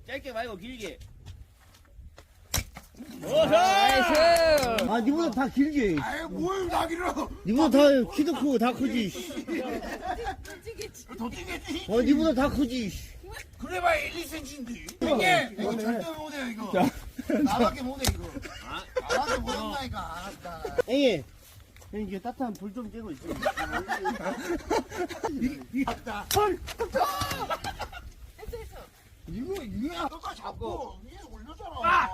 짧게 말고 길게. 나이스. 아, 니보다 다 길지. 아유 뭘 나기로 니보다 다 키도 크고 다 크지. 더 뛰겠지. 니보다 다 크지. 그래봐야 1, 2cm인데. 형님 이거 절대 못해요 이거. 나밖에 못해 이거. 나밖에 못한다니까. 알았다. 앵이, 이게 따뜻한 불 좀 쬐고 있어. 맞다. 이거 똑같이 잡고 위에서 올렸잖아.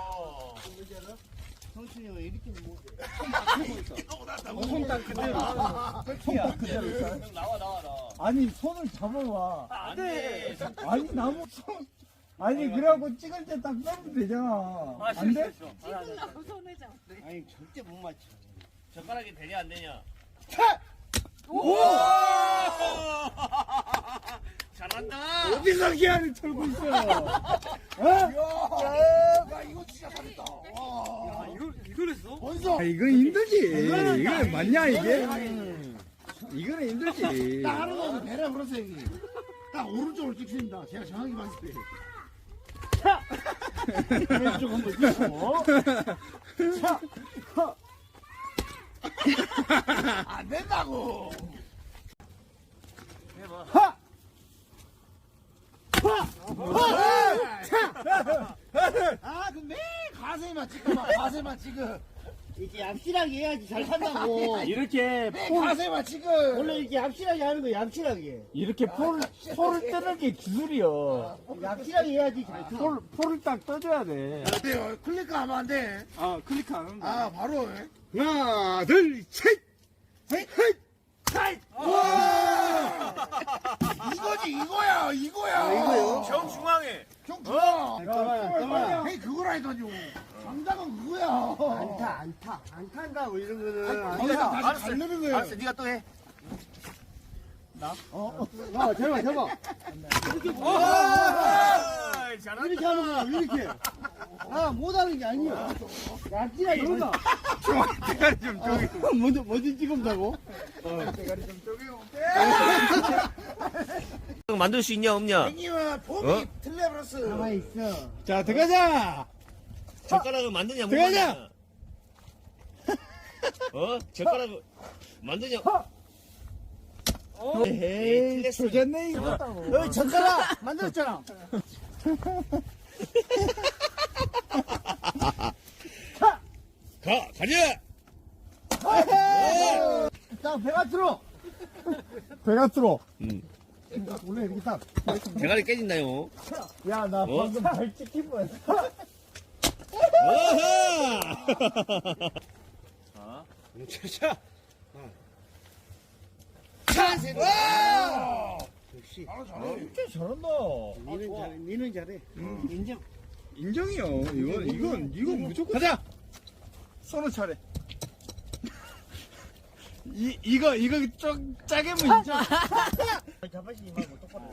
성춘이 형 이렇게 못해. 손딱 그대로. 손딱 그대로. 형 나와. 아니 손을 잡아봐. 안 돼. 아니 나무 손. 아니 그래갖고 찍을 때 딱 써면 되잖아. 안 돼? 찍으려고 손을 잡. 아니, 절대 못 맞춰. 젓가락이 되냐 안 되냐? 오! 잘한다. 어디서 기아를 털고 있어? 어? 야 이거 진짜 잘했다. 와. 이걸 했어? 벌써 아, 이건 힘들지. 이거 맞냐 이게? 이거는 힘들지. 딱 하는 거는 배려 그러세요 형님. 딱 오른쪽으로 찍습니다. 제가 정확히 봤을 때. 왼쪽 한번 찍고. 안 된다고. 아, 그 매일 가세만 찍어봐. 가세만 찍어. 이렇게 얍실하게 해야지 잘 산다고. 이렇게 매일 가세만 찍어. 원래 이렇게 얍실하게 하는 거야, 얍실하게. 이렇게 포를 뜨는 게 기술이요. 얍실하게 해야지 잘 서. 포를 딱 떠줘야 돼. 안 돼요. 클릭하면 안 돼. 아 클릭 안 한다. 아, 바로. 하나, 둘, 셋! 이거지, 이거야, 이거야. 이거요? 정 중앙에. 형, 그거. 잠깐만. 형이 그거라니까요. 장작은 그거야. 안 탄다고, 이런 거는. 거기서 다시 달르는 거예요. 알았어, 네가 또 해. 잡아. 잘한다. 이렇게 하는 거야, 이렇게. 못하는 게 아니야. 얍실하게. 그러나. 대가리 좀 저기. 뭐지 찍은다고? 대가리 좀 저기. 형 만들 수 있냐 없냐? 형님은 폼이 틀려버렸어. 가만히 있어. 자 들어가자. 젓가락을 만드냐 못 들어가자. 만드냐? 젓가락을 만드냐? 에이 조졌네 이거. 여기 젓가락 만들었잖아. 가자! 딱 배가 들어. 배가 들어. 원래 이렇게 딱. 대가리 깨진다요. 야 나 방금 발 찍힌 뻔했어. 어허! 역시. 바로 잘해. 진짜 잘한다. 니는 잘해. 인정. 인정이요. 이건 무조건. 가자. 손을 차례. 이거 좀 짜게 면 인정. 자바시 말고 똑바로.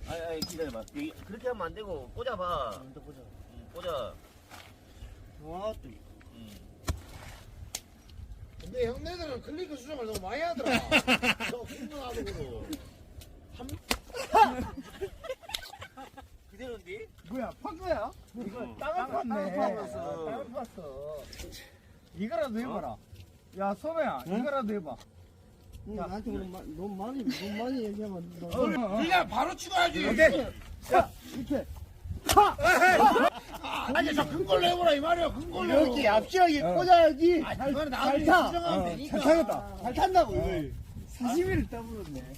아니, 기다려봐. 그렇게 하면 안 되고, 꽂아봐. 꽂아. 와, 또. 근데 형네들은 클릭 수정을 너무 많이 하더라. 저 흥분하고 그러고. 그대로인데? 뭐야 판 거야? 이거 땅을 팠네. 땅을 팠어. 이거라도 해봐라. 야 선호야 이거라도 해봐. 나한테 너무 많이 얘기하면 너. 그냥 바로 찍어야지. 오케이. 자, 이렇게. 아니 저 큰 걸로 해보라 이 말이야. 큰 걸로. 이렇게 얍실하게 꽂아야지. 이거는 잘 나중에 타. 수정하면 되니까. 잘 타겠다. 잘 탄다고, 이걸. 사시미를 떠버렸네.